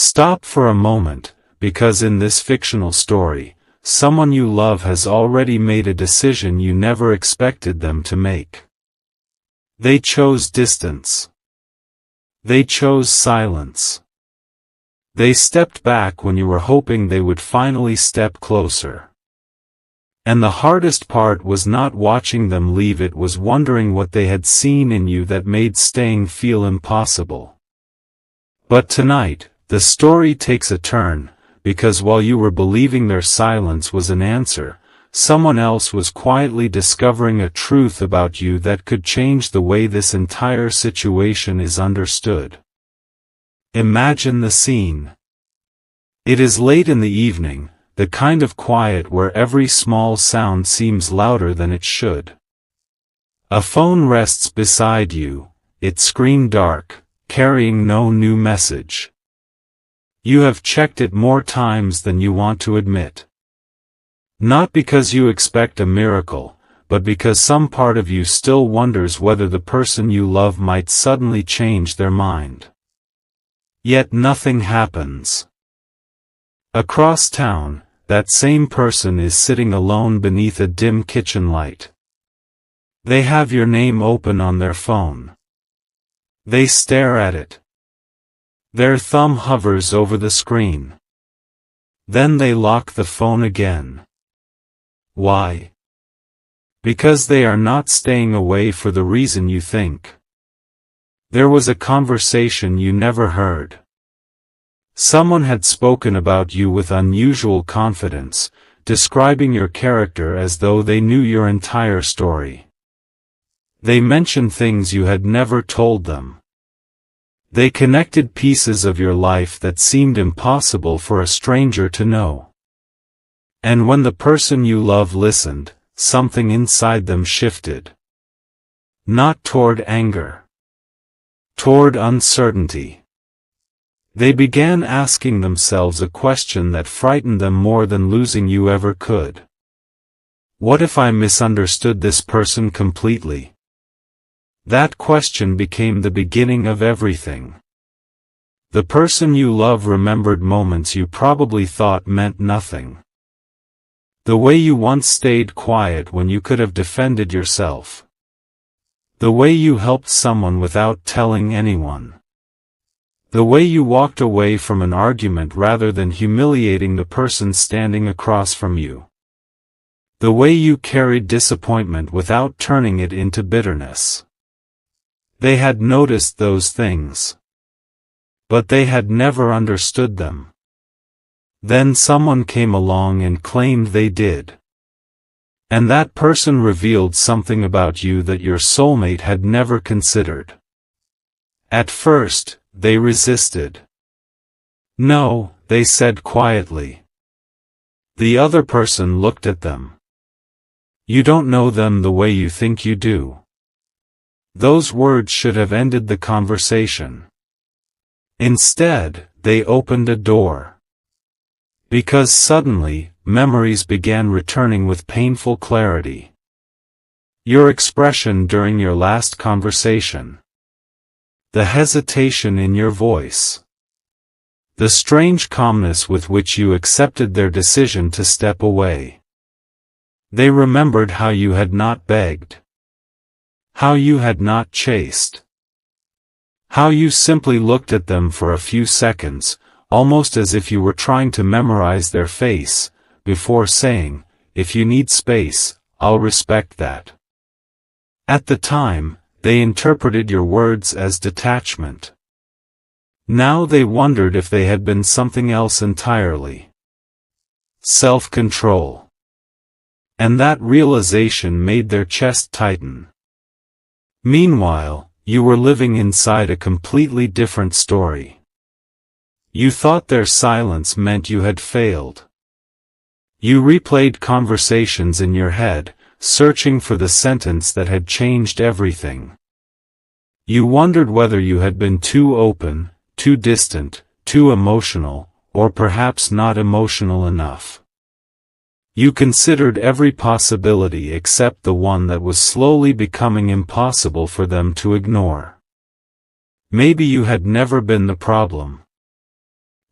Stop for a moment, because in this fictional story, someone you love has already made a decision you never expected them to make. They chose distance. They chose silence. They stepped back when you were hoping they would finally step closer. And the hardest part was not watching them leave, it was wondering what they had seen in you that made staying feel impossible. But tonight, the story takes a turn, because while you were believing their silence was an answer, someone else was quietly discovering a truth about you that could change the way this entire situation is understood. Imagine the scene. It is late in the evening, the kind of quiet where every small sound seems louder than it should. A phone rests beside you, its screen dark, carrying no new message. You have checked it more times than you want to admit. Not because you expect a miracle, but because some part of you still wonders whether the person you love might suddenly change their mind. Yet nothing happens. Across town, that same person is sitting alone beneath a dim kitchen light. They have your name open on their phone. They stare at it. Their thumb hovers over the screen. Then they lock the phone again. Why? Because they are not staying away for the reason you think. There was a conversation you never heard. Someone had spoken about you with unusual confidence, describing your character as though they knew your entire story. They mentioned things you had never told them. They connected pieces of your life that seemed impossible for a stranger to know. And when the person you love listened, something inside them shifted. Not toward anger. Toward uncertainty. They began asking themselves a question that frightened them more than losing you ever could. What if I misunderstood this person completely? That question became the beginning of everything. The person you love remembered moments you probably thought meant nothing. The way you once stayed quiet when you could have defended yourself. The way you helped someone without telling anyone. The way you walked away from an argument rather than humiliating the person standing across from you. The way you carried disappointment without turning it into bitterness. They had noticed those things. But they had never understood them. Then someone came along and claimed they did. And that person revealed something about you that your soulmate had never considered. At first, they resisted. No, they said quietly. The other person looked at them. You don't know them the way you think you do. Those words should have ended the conversation. Instead, they opened a door. Because suddenly, memories began returning with painful clarity. Your expression during your last conversation. The hesitation in your voice. The strange calmness with which you accepted their decision to step away. They remembered how you had not begged. How you had not chased. How you simply looked at them for a few seconds, almost as if you were trying to memorize their face, before saying, "If you need space, I'll respect that." At the time, they interpreted your words as detachment. Now they wondered if they had been something else entirely. Self-control. And that realization made their chest tighten. Meanwhile, you were living inside a completely different story. You thought their silence meant you had failed. You replayed conversations in your head, searching for the sentence that had changed everything. You wondered whether you had been too open, too distant, too emotional, or perhaps not emotional enough. You considered every possibility except the one that was slowly becoming impossible for them to ignore. Maybe you had never been the problem.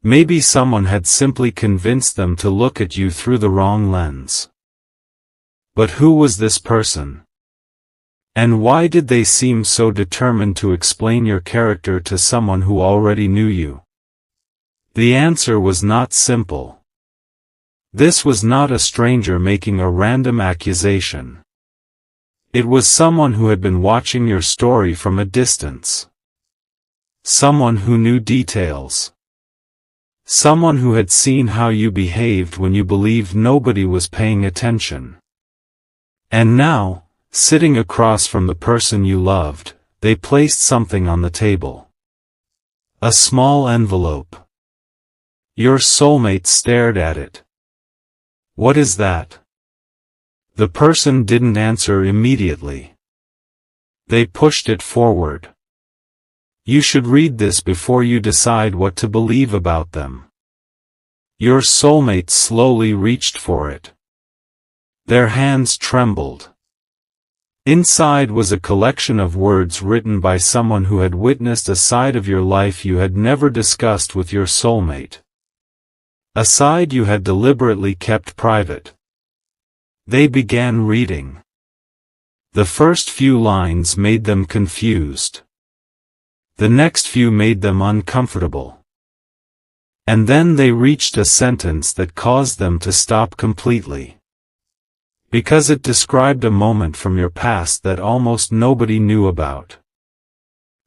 Maybe someone had simply convinced them to look at you through the wrong lens. But who was this person? And why did they seem so determined to explain your character to someone who already knew you? The answer was not simple. This was not a stranger making a random accusation. It was someone who had been watching your story from a distance. Someone who knew details. Someone who had seen how you behaved when you believed nobody was paying attention. And now, sitting across from the person you loved, they placed something on the table. A small envelope. Your soulmate stared at it. What is that? The person didn't answer immediately. They pushed it forward. You should read this before you decide what to believe about them. Your soulmate slowly reached for it. Their hands trembled. Inside was a collection of words written by someone who had witnessed a side of your life you had never discussed with your soulmate. A side you had deliberately kept private. They began reading. The first few lines made them confused. The next few made them uncomfortable. And then they reached a sentence that caused them to stop completely. Because it described a moment from your past that almost nobody knew about.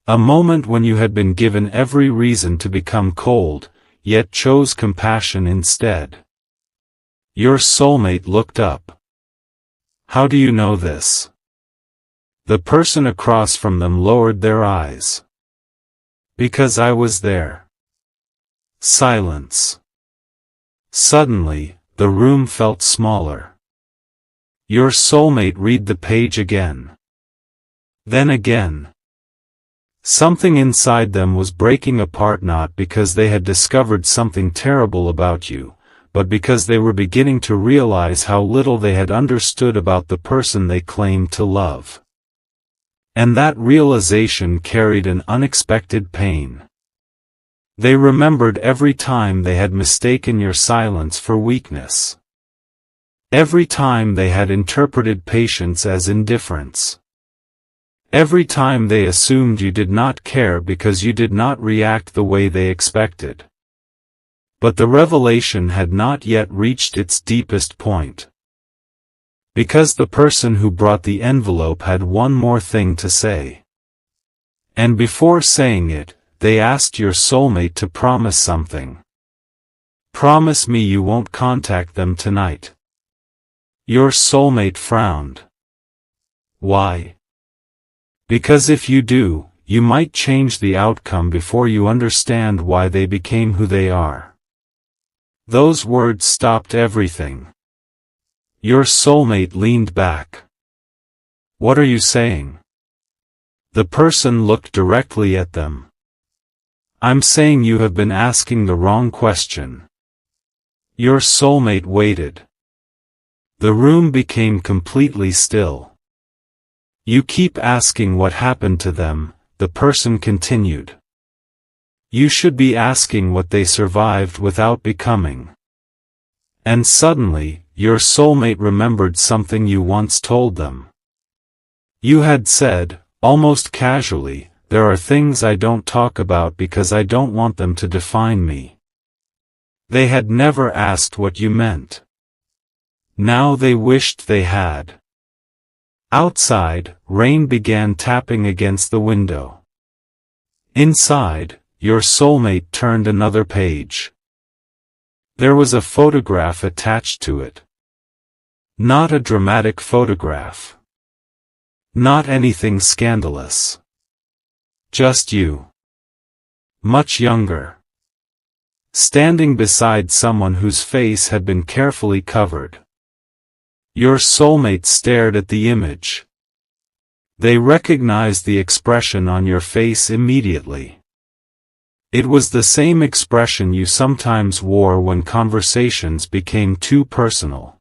A moment when you had been given every reason to become cold, yet chose compassion instead. Your soulmate looked up. How do you know this? The person across from them lowered their eyes. Because I was there. Silence. Suddenly, the room felt smaller. Your soulmate read the page again. Then again. Something inside them was breaking apart, not because they had discovered something terrible about you, but because they were beginning to realize how little they had understood about the person they claimed to love. And that realization carried an unexpected pain. They remembered every time they had mistaken your silence for weakness. Every time they had interpreted patience as indifference. Every time they assumed you did not care because you did not react the way they expected. But the revelation had not yet reached its deepest point. Because the person who brought the envelope had one more thing to say. And before saying it, they asked your soulmate to promise something. Promise me you won't contact them tonight. Your soulmate frowned. Why? Because if you do, you might change the outcome before you understand why they became who they are. Those words stopped everything. Your soulmate leaned back. What are you saying? The person looked directly at them. I'm saying you have been asking the wrong question. Your soulmate waited. The room became completely still. You keep asking what happened to them, the person continued. You should be asking what they survived without becoming. And suddenly, your soulmate remembered something you once told them. You had said, almost casually, there are things I don't talk about because I don't want them to define me. They had never asked what you meant. Now they wished they had. Outside, rain began tapping against the window. Inside, your soulmate turned another page. There was a photograph attached to it. Not a dramatic photograph. Not anything scandalous. Just you. Much younger. Standing beside someone whose face had been carefully covered. Your soulmate stared at the image. They recognized the expression on your face immediately. It was the same expression you sometimes wore when conversations became too personal.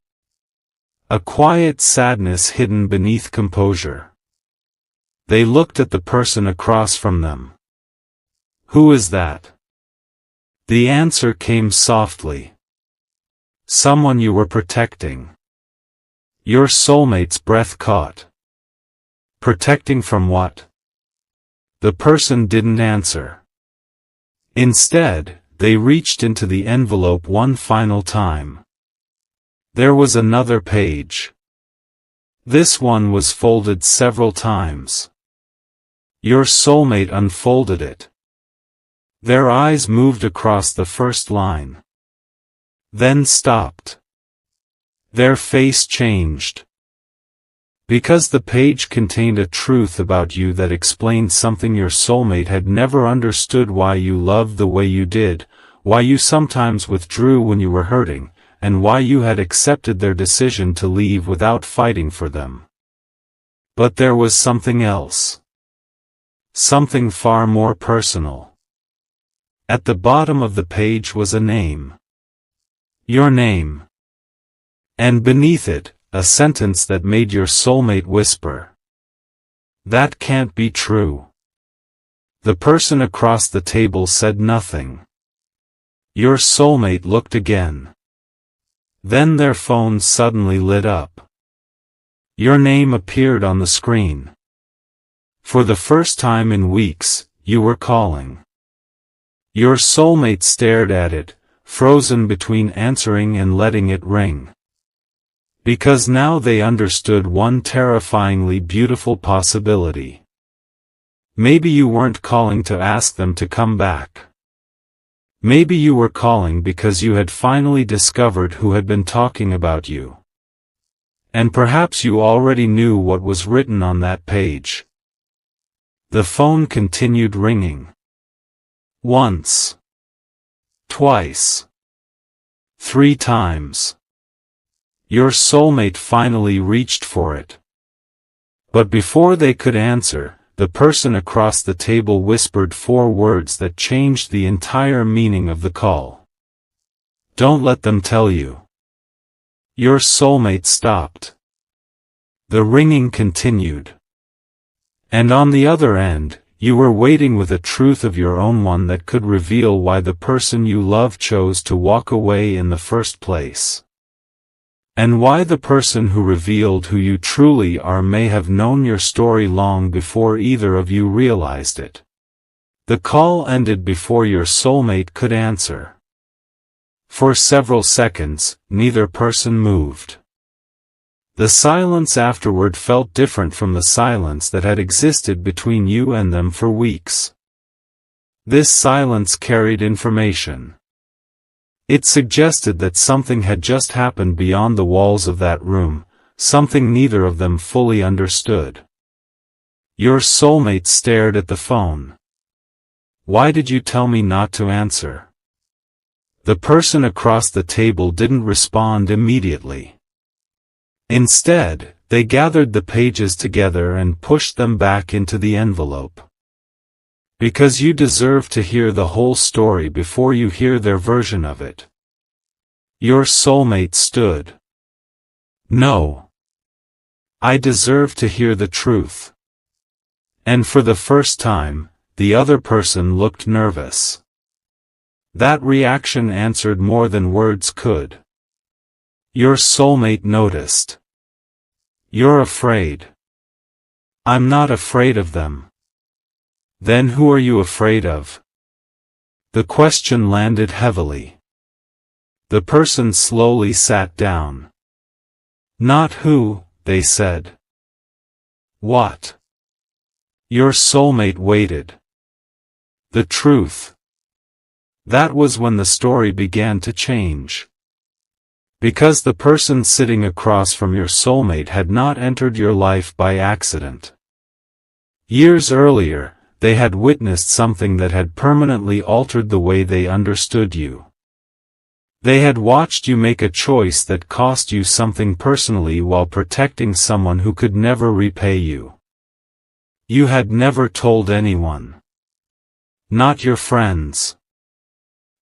A quiet sadness hidden beneath composure. They looked at the person across from them. Who is that? The answer came softly. Someone you were protecting. Your soulmate's breath caught. Protecting from what? The person didn't answer. Instead, they reached into the envelope one final time. There was another page. This one was folded several times. Your soulmate unfolded it. Their eyes moved across the first line. Then stopped. Their face changed. Because the page contained a truth about you that explained something your soulmate had never understood: why you loved the way you did, why you sometimes withdrew when you were hurting, and why you had accepted their decision to leave without fighting for them. But there was something else. Something far more personal. At the bottom of the page was a name. Your name. And beneath it, a sentence that made your soulmate whisper, "That can't be true." The person across the table said nothing. Your soulmate looked again. Then their phone suddenly lit up. Your name appeared on the screen. For the first time in weeks, you were calling. Your soulmate stared at it, frozen between answering and letting it ring. Because now they understood one terrifyingly beautiful possibility. Maybe you weren't calling to ask them to come back. Maybe you were calling because you had finally discovered who had been talking about you. And perhaps you already knew what was written on that page. The phone continued ringing. Once. Twice. 3 times. Your soulmate finally reached for it. But before they could answer, the person across the table whispered 4 words that changed the entire meaning of the call. Don't let them tell you. Your soulmate stopped. The ringing continued. And on the other end, you were waiting with a truth of your own, one that could reveal why the person you love chose to walk away in the first place. And why the person who revealed who you truly are may have known your story long before either of you realized it. The call ended before your soulmate could answer. For several seconds, neither person moved. The silence afterward felt different from the silence that had existed between you and them for weeks. This silence carried information. It suggested that something had just happened beyond the walls of that room, something neither of them fully understood. Your soulmate stared at the phone. Why did you tell me not to answer? The person across the table didn't respond immediately. Instead, they gathered the pages together and pushed them back into the envelope. Because you deserve to hear the whole story before you hear their version of it. Your soulmate stood. No. I deserve to hear the truth. And for the first time, the other person looked nervous. That reaction answered more than words could. Your soulmate noticed. You're afraid. I'm not afraid of them. Then who are you afraid of? The question landed heavily. The person slowly sat down. Not who, they said. What? Your soulmate waited. The truth. That was when the story began to change. Because the person sitting across from your soulmate had not entered your life by accident. Years earlier, they had witnessed something that had permanently altered the way they understood you. They had watched you make a choice that cost you something personally while protecting someone who could never repay you. You had never told anyone. Not your friends.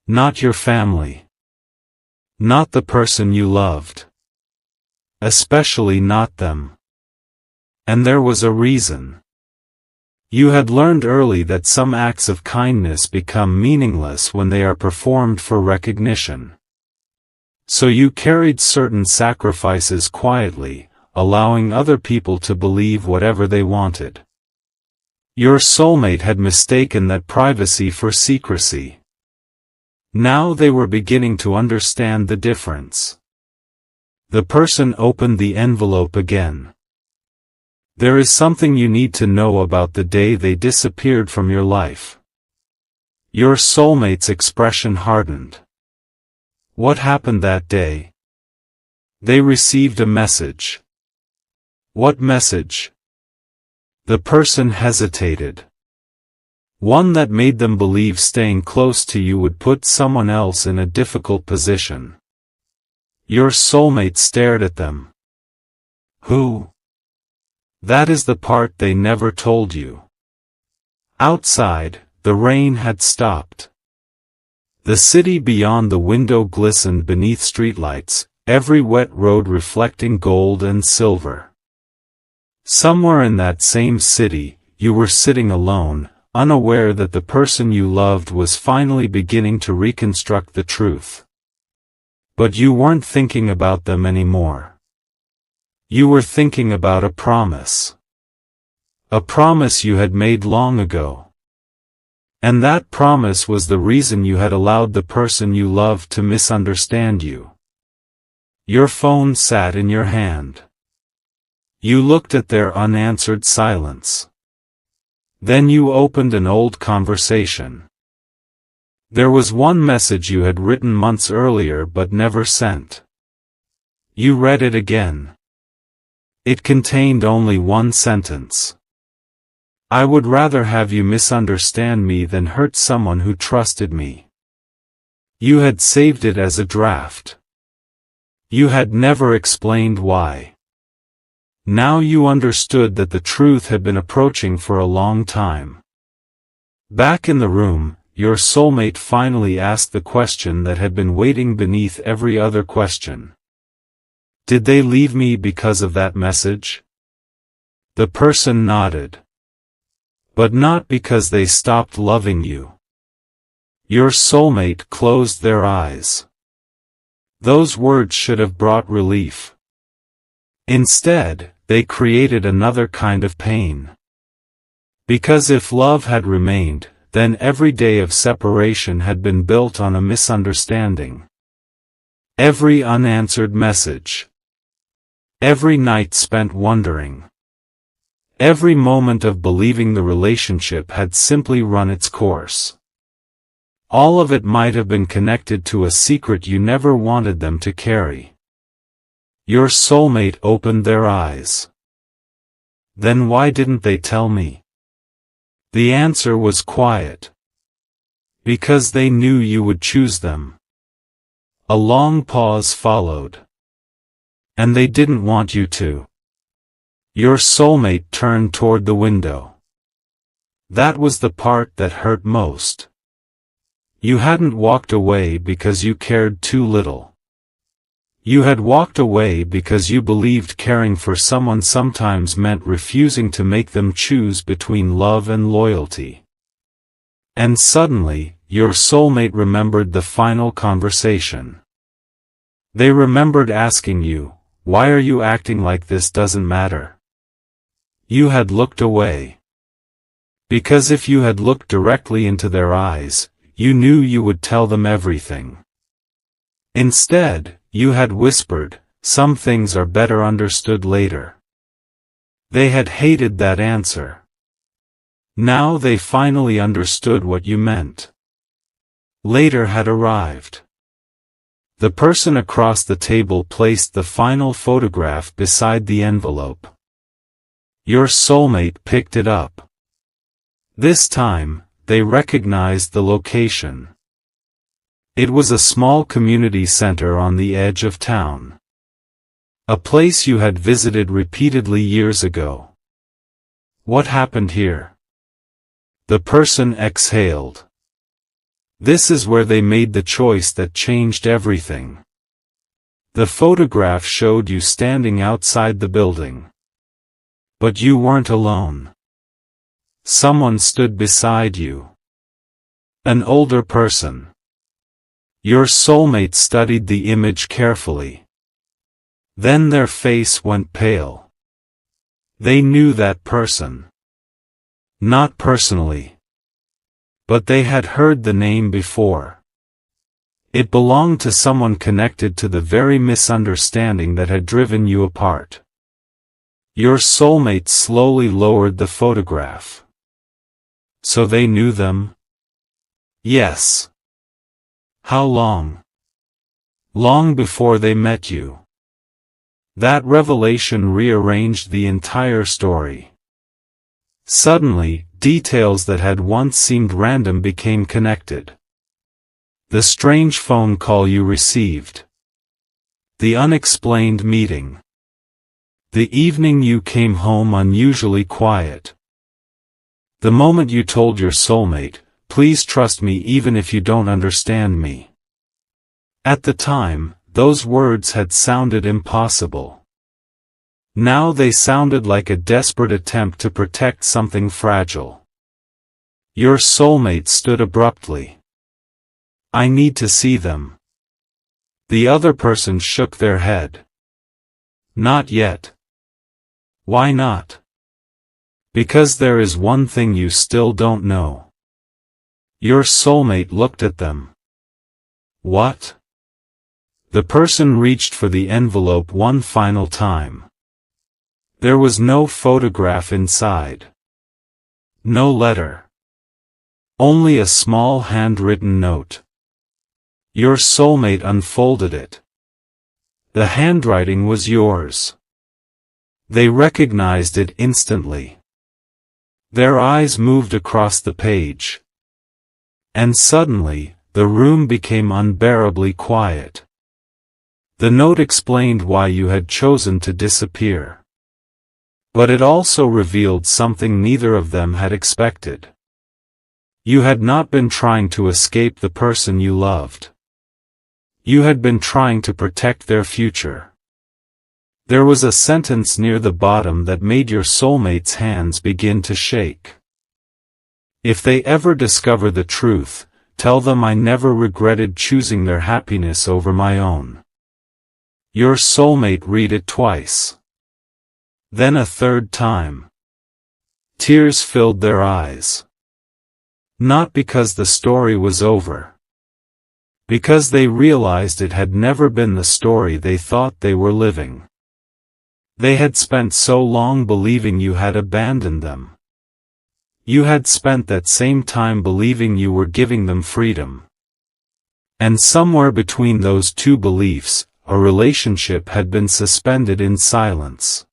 Not your family. Not the person you loved. Especially not them. And there was a reason. You had learned early that some acts of kindness become meaningless when they are performed for recognition. So you carried certain sacrifices quietly, allowing other people to believe whatever they wanted. Your soulmate had mistaken that privacy for secrecy. Now they were beginning to understand the difference. The person opened the envelope again. There is something you need to know about the day they disappeared from your life. Your soulmate's expression hardened. What happened that day? They received a message. What message? The person hesitated. One that made them believe staying close to you would put someone else in a difficult position. Your soulmate stared at them. Who? That is the part they never told you. Outside, the rain had stopped. The city beyond the window glistened beneath streetlights, every wet road reflecting gold and silver. Somewhere in that same city, you were sitting alone, unaware that the person you loved was finally beginning to reconstruct the truth. But you weren't thinking about them anymore. You were thinking about a promise. A promise you had made long ago. And that promise was the reason you had allowed the person you loved to misunderstand you. Your phone sat in your hand. You looked at their unanswered silence. Then you opened an old conversation. There was one message you had written months earlier but never sent. You read it again. It contained only one sentence. I would rather have you misunderstand me than hurt someone who trusted me. You had saved it as a draft. You had never explained why. Now you understood that the truth had been approaching for a long time. Back in the room, your soulmate finally asked the question that had been waiting beneath every other question. Did they leave me because of that message? The person nodded. But not because they stopped loving you. Your soulmate closed their eyes. Those words should have brought relief. Instead, they created another kind of pain. Because if love had remained, then every day of separation had been built on a misunderstanding. Every unanswered message. Every night spent wondering. Every moment of believing the relationship had simply run its course. All of it might have been connected to a secret you never wanted them to carry. Your soulmate opened their eyes. Then why didn't they tell me? The answer was quiet. Because they knew you would choose them. A long pause followed. And they didn't want you to. Your soulmate turned toward the window. That was the part that hurt most. You hadn't walked away because you cared too little. You had walked away because you believed caring for someone sometimes meant refusing to make them choose between love and loyalty. And suddenly, your soulmate remembered the final conversation. They remembered asking you, "Why are you acting like this doesn't matter?" You had looked away. Because if you had looked directly into their eyes, you knew you would tell them everything. Instead, you had whispered, "Some things are better understood later." They had hated that answer. Now they finally understood what you meant. Later had arrived. The person across the table placed the final photograph beside the envelope. Your soulmate picked it up. This time, they recognized the location. It was a small community center on the edge of town. A place you had visited repeatedly years ago. What happened here? The person exhaled. This is where they made the choice that changed everything. The photograph showed you standing outside the building. But you weren't alone. Someone stood beside you. An older person. Your soulmate studied the image carefully. Then their face went pale. They knew that person. Not personally. But they had heard the name before. It belonged to someone connected to the very misunderstanding that had driven you apart. Your soulmate slowly lowered the photograph. So they knew them? Yes. How long? Long before they met you. That revelation rearranged the entire story. Suddenly, details that had once seemed random became connected. The strange phone call you received. The unexplained meeting. The evening you came home unusually quiet. The moment you told your soulmate, "Please trust me even if you don't understand me." At the time, those words had sounded impossible. Now they sounded like a desperate attempt to protect something fragile. Your soulmate stood abruptly. "I need to see them." The other person shook their head. "Not yet." "Why not?" "Because there is one thing you still don't know." Your soulmate looked at them. "What?" The person reached for the envelope one final time. There was no photograph inside. No letter. Only a small handwritten note. Your soulmate unfolded it. The handwriting was yours. They recognized it instantly. Their eyes moved across the page. And suddenly, the room became unbearably quiet. The note explained why you had chosen to disappear. But it also revealed something neither of them had expected. You had not been trying to escape the person you loved. You had been trying to protect their future. There was a sentence near the bottom that made your soulmate's hands begin to shake. "If they ever discover the truth, tell them I never regretted choosing their happiness over my own." Your soulmate read it twice. Then a third time. Tears filled their eyes. Not because the story was over. Because they realized it had never been the story they thought they were living. They had spent so long believing you had abandoned them. You had spent that same time believing you were giving them freedom. And somewhere between those two beliefs, a relationship had been suspended in silence.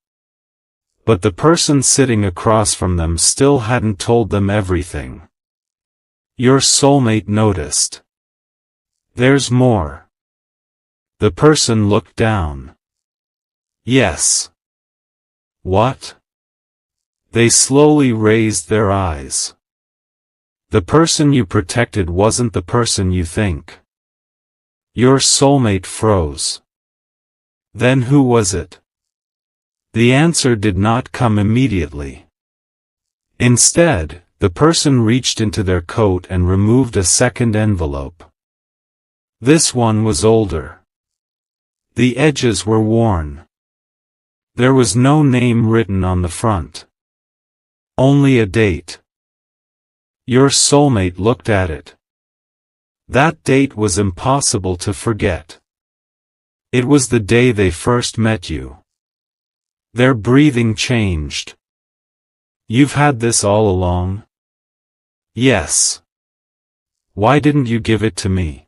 But the person sitting across from them still hadn't told them everything. Your soulmate noticed. "There's more." The person looked down. "Yes." "What?" They slowly raised their eyes. "The person you protected wasn't the person you think." Your soulmate froze. "Then who was it?" The answer did not come immediately. Instead, the person reached into their coat and removed a second envelope. This one was older. The edges were worn. There was no name written on the front. Only a date. Your soulmate looked at it. That date was impossible to forget. It was the day they first met you. Their breathing changed. "You've had this all along?" "Yes." "Why didn't you give it to me?"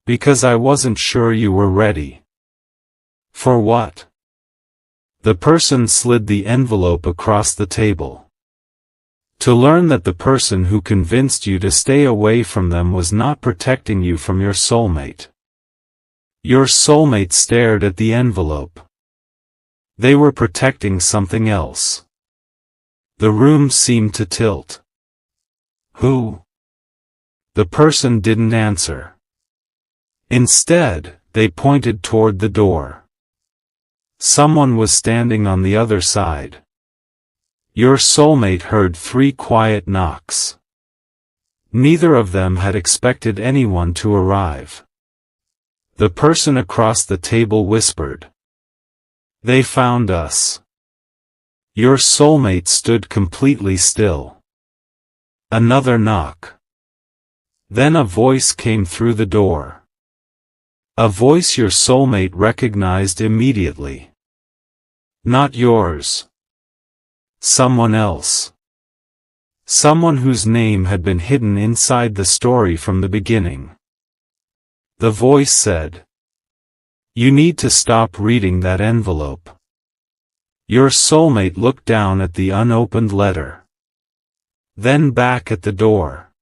"Because I wasn't sure you were ready." "For what?" The person slid the envelope across the table. "To learn that the person who convinced you to stay away from them was not protecting you from your soulmate." Your soulmate stared at the envelope. They were protecting something else. The room seemed to tilt. "Who?" The person didn't answer. Instead, they pointed toward the door. Someone was standing on the other side. Your soulmate heard 3 quiet knocks. Neither of them had expected anyone to arrive. The person across the table whispered, "They found us." Your soulmate stood completely still. Another knock. Then a voice came through the door. A voice your soulmate recognized immediately. Not yours. Someone else. Someone whose name had been hidden inside the story from the beginning. The voice said, "You need to stop reading that envelope." Your soulmate looked down at the unopened letter. Then back at the door.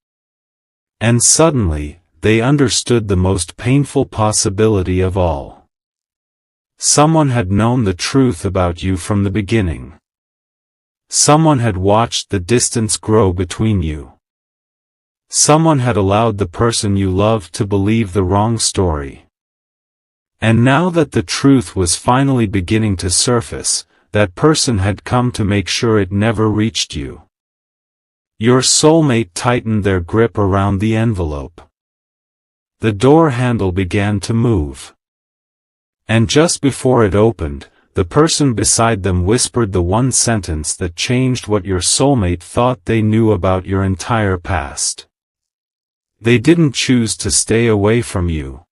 And suddenly, they understood the most painful possibility of all. Someone had known the truth about you from the beginning. Someone had watched the distance grow between you. Someone had allowed the person you loved to believe the wrong story. And now that the truth was finally beginning to surface, that person had come to make sure it never reached you. Your soulmate tightened their grip around the envelope. The door handle began to move. And just before it opened, the person beside them whispered the one sentence that changed what your soulmate thought they knew about your entire past. They didn't choose to stay away from you.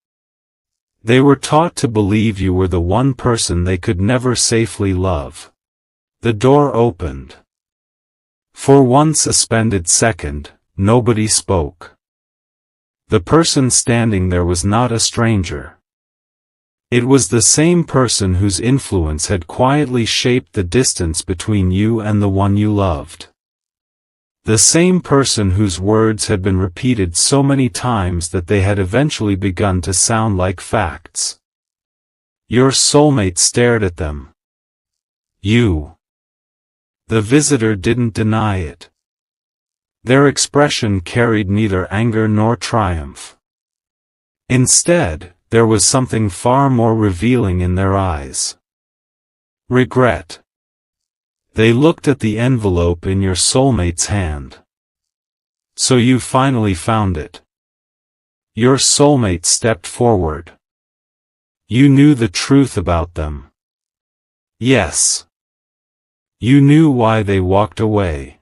They were taught to believe you were the one person they could never safely love. The door opened. For one suspended second, nobody spoke. The person standing there was not a stranger. It was the same person whose influence had quietly shaped the distance between you and the one you loved. The same person whose words had been repeated so many times that they had eventually begun to sound like facts. Your soulmate stared at them. You. The visitor didn't deny it. Their expression carried neither anger nor triumph. Instead, there was something far more revealing in their eyes. Regret. They looked at the envelope in your soulmate's hand. So you finally found it. Your soulmate stepped forward. You knew the truth about them. Yes. You knew why they walked away.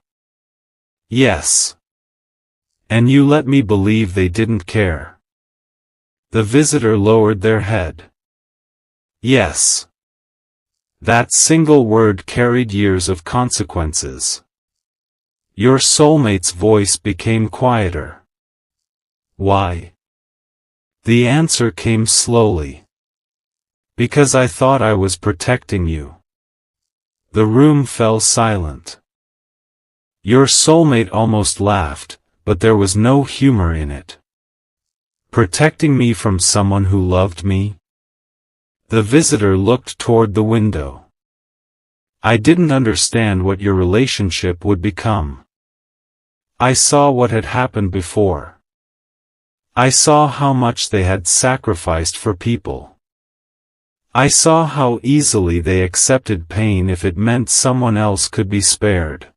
Yes. And you let me believe they didn't care. The visitor lowered their head. Yes. That single word carried years of consequences. Your soulmate's voice became quieter. Why? The answer came slowly. Because I thought I was protecting you. The room fell silent. Your soulmate almost laughed, but there was no humor in it. Protecting me from someone who loved me? The visitor looked toward the window. I didn't understand what your relationship would become. I saw what had happened before. I saw how much they had sacrificed for people. I saw how easily they accepted pain if it meant someone else could be spared.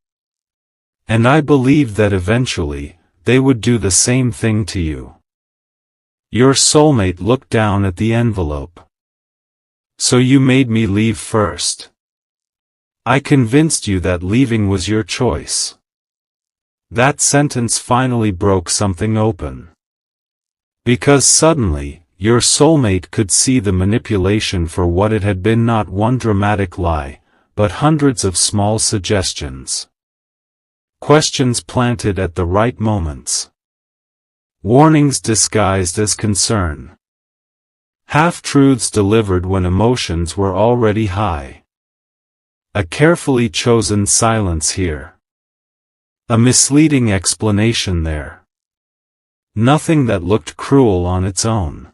And I believed that eventually, they would do the same thing to you. Your soulmate looked down at the envelope. So you made me leave first. I convinced you that leaving was your choice. That sentence finally broke something open. Because suddenly, your soulmate could see the manipulation for what it had been, not one dramatic lie, but hundreds of small suggestions. Questions planted at the right moments. Warnings disguised as concern. Half-truths delivered when emotions were already high. A carefully chosen silence here. A misleading explanation there. Nothing that looked cruel on its own.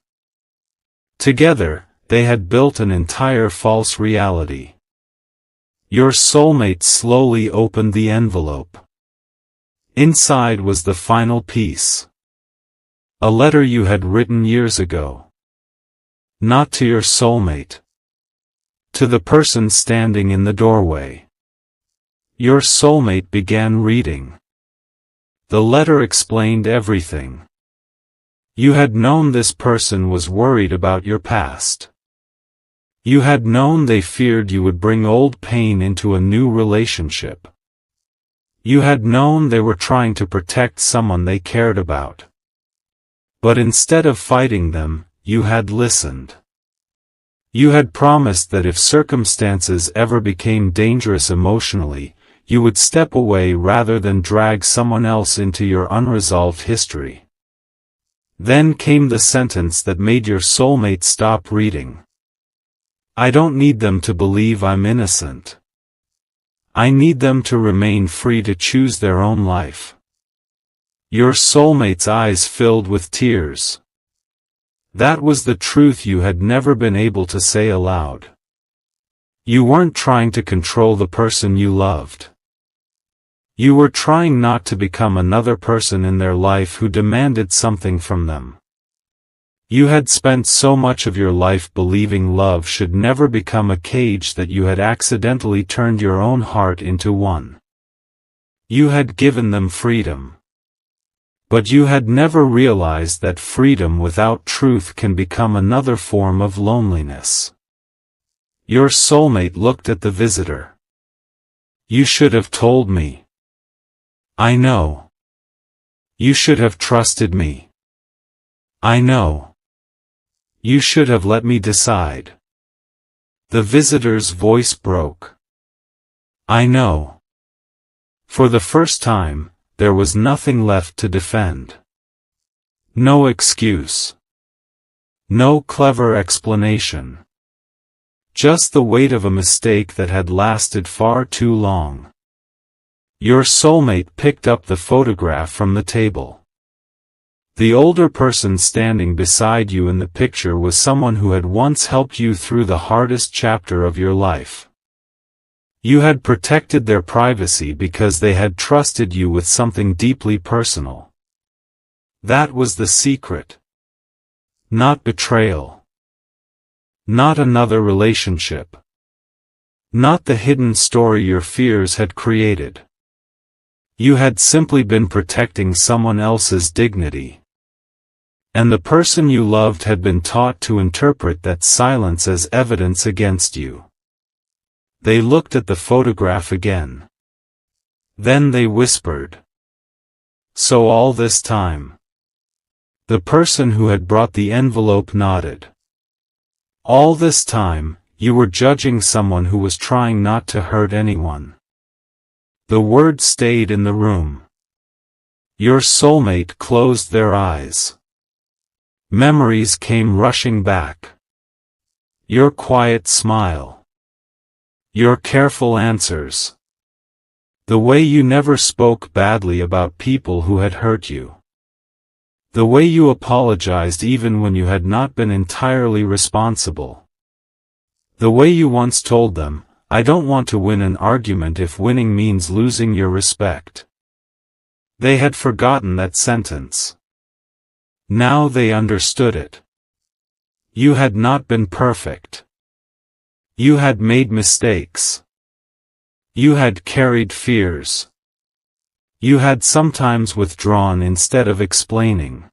Together, they had built an entire false reality. Your soulmate slowly opened the envelope. Inside was the final piece. A letter you had written years ago. Not to your soulmate. To the person standing in the doorway. Your soulmate began reading. The letter explained everything. You had known this person was worried about your past. You had known they feared you would bring old pain into a new relationship. You had known they were trying to protect someone they cared about. But instead of fighting them, you had listened. You had promised that if circumstances ever became dangerous emotionally, you would step away rather than drag someone else into your unresolved history. Then came the sentence that made your soulmate stop reading. I don't need them to believe I'm innocent. I need them to remain free to choose their own life. Your soulmate's eyes filled with tears. That was the truth you had never been able to say aloud. You weren't trying to control the person you loved. You were trying not to become another person in their life who demanded something from them. You had spent so much of your life believing love should never become a cage that you had accidentally turned your own heart into one. You had given them freedom. But you had never realized that freedom without truth can become another form of loneliness. Your soulmate looked at the visitor. You should have told me. I know. You should have trusted me. I know. You should have let me decide. The visitor's voice broke. I know. For the first time, there was nothing left to defend. No excuse. No clever explanation. Just the weight of a mistake that had lasted far too long. Your soulmate picked up the photograph from the table. The older person standing beside you in the picture was someone who had once helped you through the hardest chapter of your life. You had protected their privacy because they had trusted you with something deeply personal. That was the secret. Not betrayal. Not another relationship. Not the hidden story your fears had created. You had simply been protecting someone else's dignity. And the person you loved had been taught to interpret that silence as evidence against you. They looked at the photograph again. Then they whispered. So all this time. The person who had brought the envelope nodded. All this time, you were judging someone who was trying not to hurt anyone. The word stayed in the room. Your soulmate closed their eyes. Memories came rushing back. Your quiet smile. Your careful answers. The way you never spoke badly about people who had hurt you. The way you apologized even when you had not been entirely responsible. The way you once told them, I don't want to win an argument if winning means losing your respect. They had forgotten that sentence. Now they understood it. You had not been perfect. You had made mistakes. You had carried fears. You had sometimes withdrawn instead of explaining.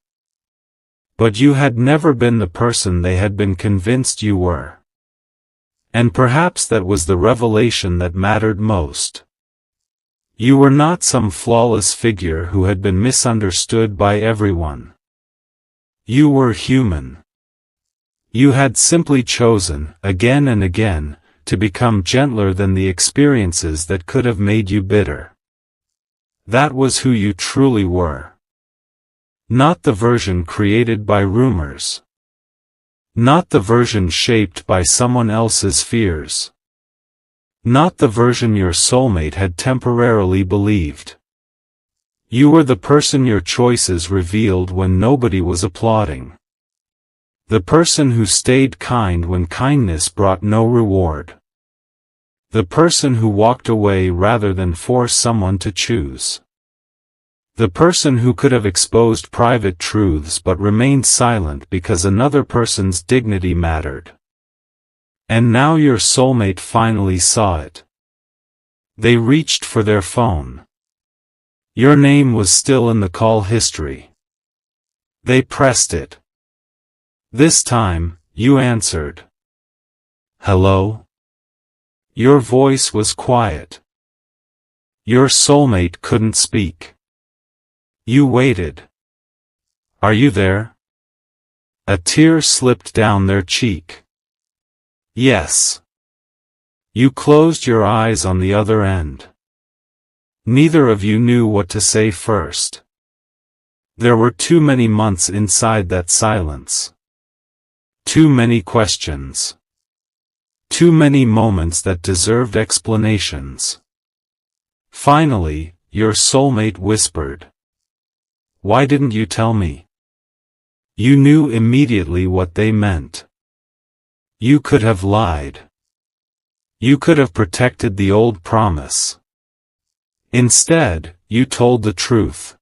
But you had never been the person they had been convinced you were. And perhaps that was the revelation that mattered most. You were not some flawless figure who had been misunderstood by everyone. You were human. You had simply chosen, again and again, to become gentler than the experiences that could have made you bitter. That was who you truly were. Not the version created by rumors. Not the version shaped by someone else's fears. Not the version your soulmate had temporarily believed. You were the person your choices revealed when nobody was applauding. The person who stayed kind when kindness brought no reward. The person who walked away rather than force someone to choose. The person who could have exposed private truths but remained silent because another person's dignity mattered. And now your soulmate finally saw it. They reached for their phone. Your name was still in the call history. They pressed it. This time, you answered. Hello? Your voice was quiet. Your soulmate couldn't speak. You waited. Are you there? A tear slipped down their cheek. Yes. You closed your eyes on the other end. Neither of you knew what to say first. There were too many months inside that silence. Too many questions. Too many moments that deserved explanations. Finally, your soulmate whispered. Why didn't you tell me? You knew immediately what they meant. You could have lied. You could have protected the old promise. Instead, you told the truth.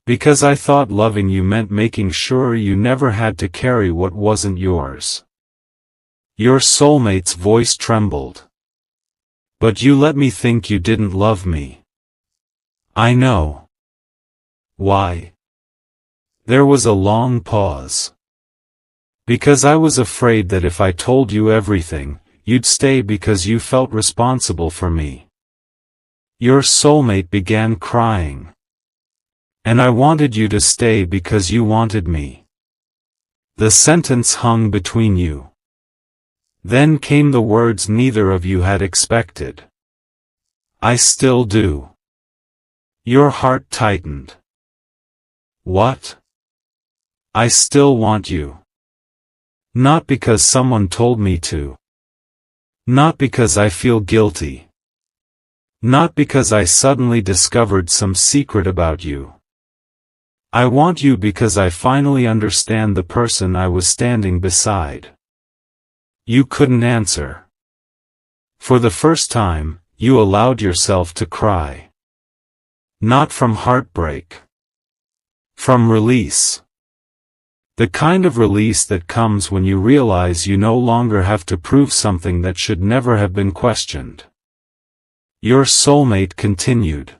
Because I thought loving you meant making sure you never had to carry what wasn't yours. Your soulmate's voice trembled. But you let me think you didn't love me. I know. Why? There was a long pause. Because I was afraid that if I told you everything, you'd stay because you felt responsible for me. Your soulmate began crying. And I wanted you to stay because you wanted me. The sentence hung between you. Then came the words neither of you had expected. I still do. Your heart tightened. What? I still want you. Not because someone told me to. Not because I feel guilty. Not because I suddenly discovered some secret about you. I want you because I finally understand the person I was standing beside. You couldn't answer. For the first time, you allowed yourself to cry. Not from heartbreak. From release. The kind of release that comes when you realize you no longer have to prove something that should never have been questioned. Your soulmate continued.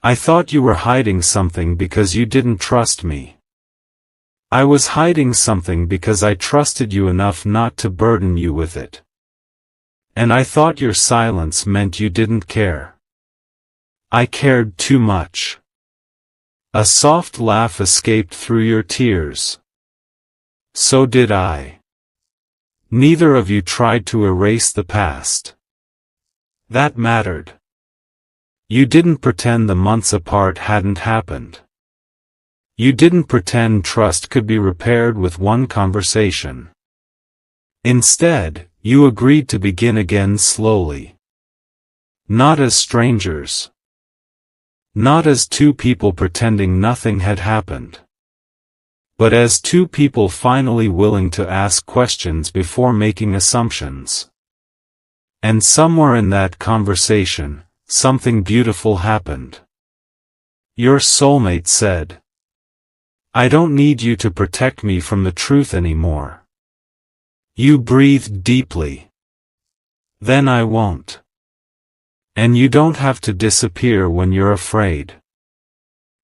I thought you were hiding something because you didn't trust me. I was hiding something because I trusted you enough not to burden you with it. And I thought your silence meant you didn't care. I cared too much. A soft laugh escaped through your tears. So did I. Neither of you tried to erase the past. That mattered. You didn't pretend the months apart hadn't happened. You didn't pretend trust could be repaired with one conversation. Instead, you agreed to begin again slowly. Not as strangers. Not as two people pretending nothing had happened. But as two people finally willing to ask questions before making assumptions. And somewhere in that conversation, something beautiful happened. Your soulmate said, I don't need you to protect me from the truth anymore. You breathed deeply. Then I won't. And you don't have to disappear when you're afraid.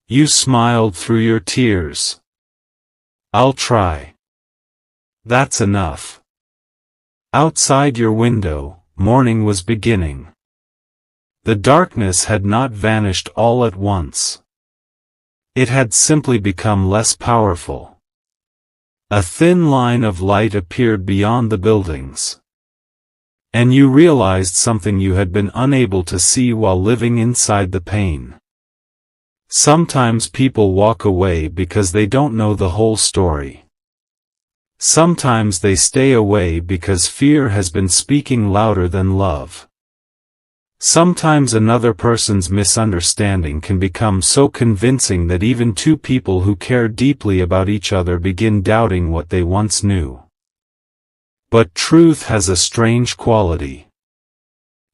You smiled through your tears. I'll try. That's enough. Outside your window, morning was beginning. The darkness had not vanished all at once. It had simply become less powerful. A thin line of light appeared beyond the buildings. And you realized something you had been unable to see while living inside the pain. Sometimes people walk away because they don't know the whole story. Sometimes they stay away because fear has been speaking louder than love. Sometimes another person's misunderstanding can become so convincing that even two people who care deeply about each other begin doubting what they once knew. But truth has a strange quality.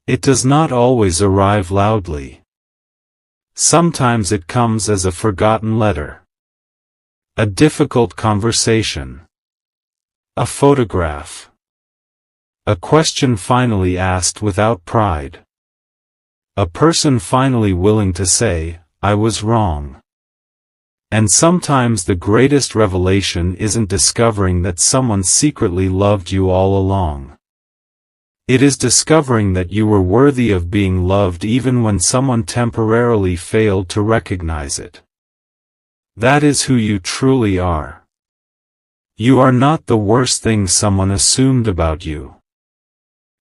It does not always arrive loudly. Sometimes it comes as a forgotten letter. A difficult conversation. A photograph. A question finally asked without pride. A person finally willing to say, "I was wrong." And sometimes the greatest revelation isn't discovering that someone secretly loved you all along. It is discovering that you were worthy of being loved even when someone temporarily failed to recognize it. That is who you truly are. You are not the worst thing someone assumed about you.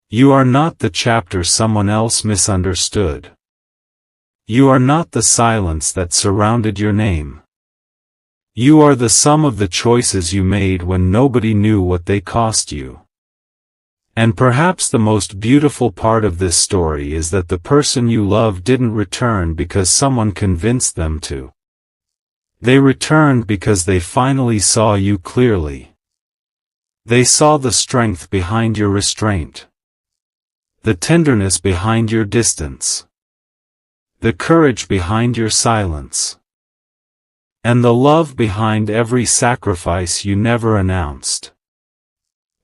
You are not the chapter someone else misunderstood. You are not the silence that surrounded your name. You are the sum of the choices you made when nobody knew what they cost you. And perhaps the most beautiful part of this story is that the person you love didn't return because someone convinced them to. They returned because they finally saw you clearly. They saw the strength behind your restraint, the tenderness behind your distance, the courage behind your silence, and the love behind every sacrifice you never announced.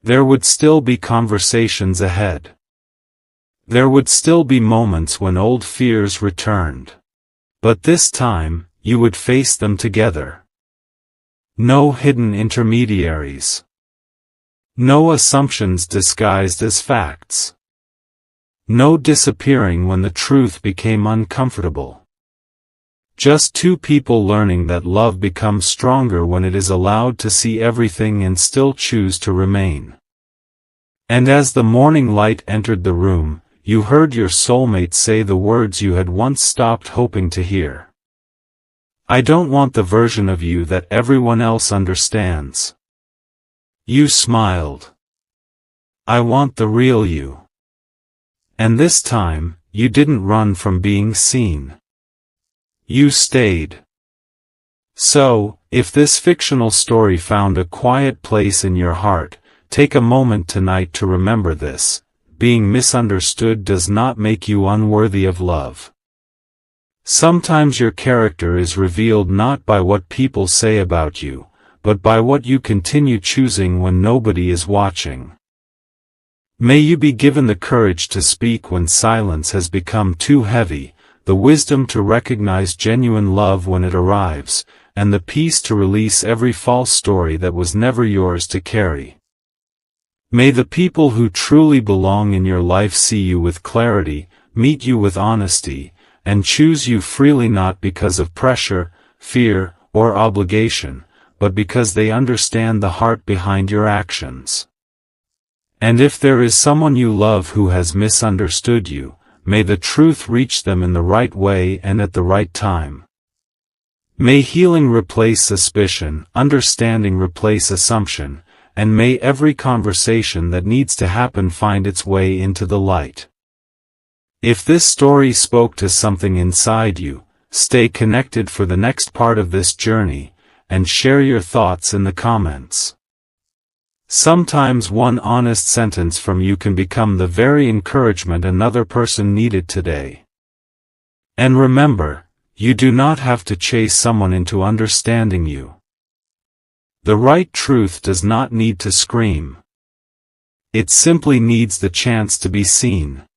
There would still be conversations ahead. There would still be moments when old fears returned. But this time, you would face them together. No hidden intermediaries. No assumptions disguised as facts. No disappearing when the truth became uncomfortable. Just two people learning that love becomes stronger when it is allowed to see everything and still choose to remain. And as the morning light entered the room, you heard your soulmate say the words you had once stopped hoping to hear. "I don't want the version of you that everyone else understands." You smiled. "I want the real you." And this time, you didn't run from being seen. You stayed. So, if this fictional story found a quiet place in your heart, take a moment tonight to remember this: being misunderstood does not make you unworthy of love. Sometimes your character is revealed not by what people say about you, but by what you continue choosing when nobody is watching. May you be given the courage to speak when silence has become too heavy, the wisdom to recognize genuine love when it arrives, and the peace to release every false story that was never yours to carry. May the people who truly belong in your life see you with clarity, meet you with honesty, and choose you freely, not because of pressure, fear, or obligation, but because they understand the heart behind your actions. And if there is someone you love who has misunderstood you, may the truth reach them in the right way and at the right time. May healing replace suspicion, understanding replace assumption, and may every conversation that needs to happen find its way into the light. If this story spoke to something inside you, stay connected for the next part of this journey, and share your thoughts in the comments. Sometimes one honest sentence from you can become the very encouragement another person needed today. And remember, you do not have to chase someone into understanding you. The right truth does not need to scream. It simply needs the chance to be seen.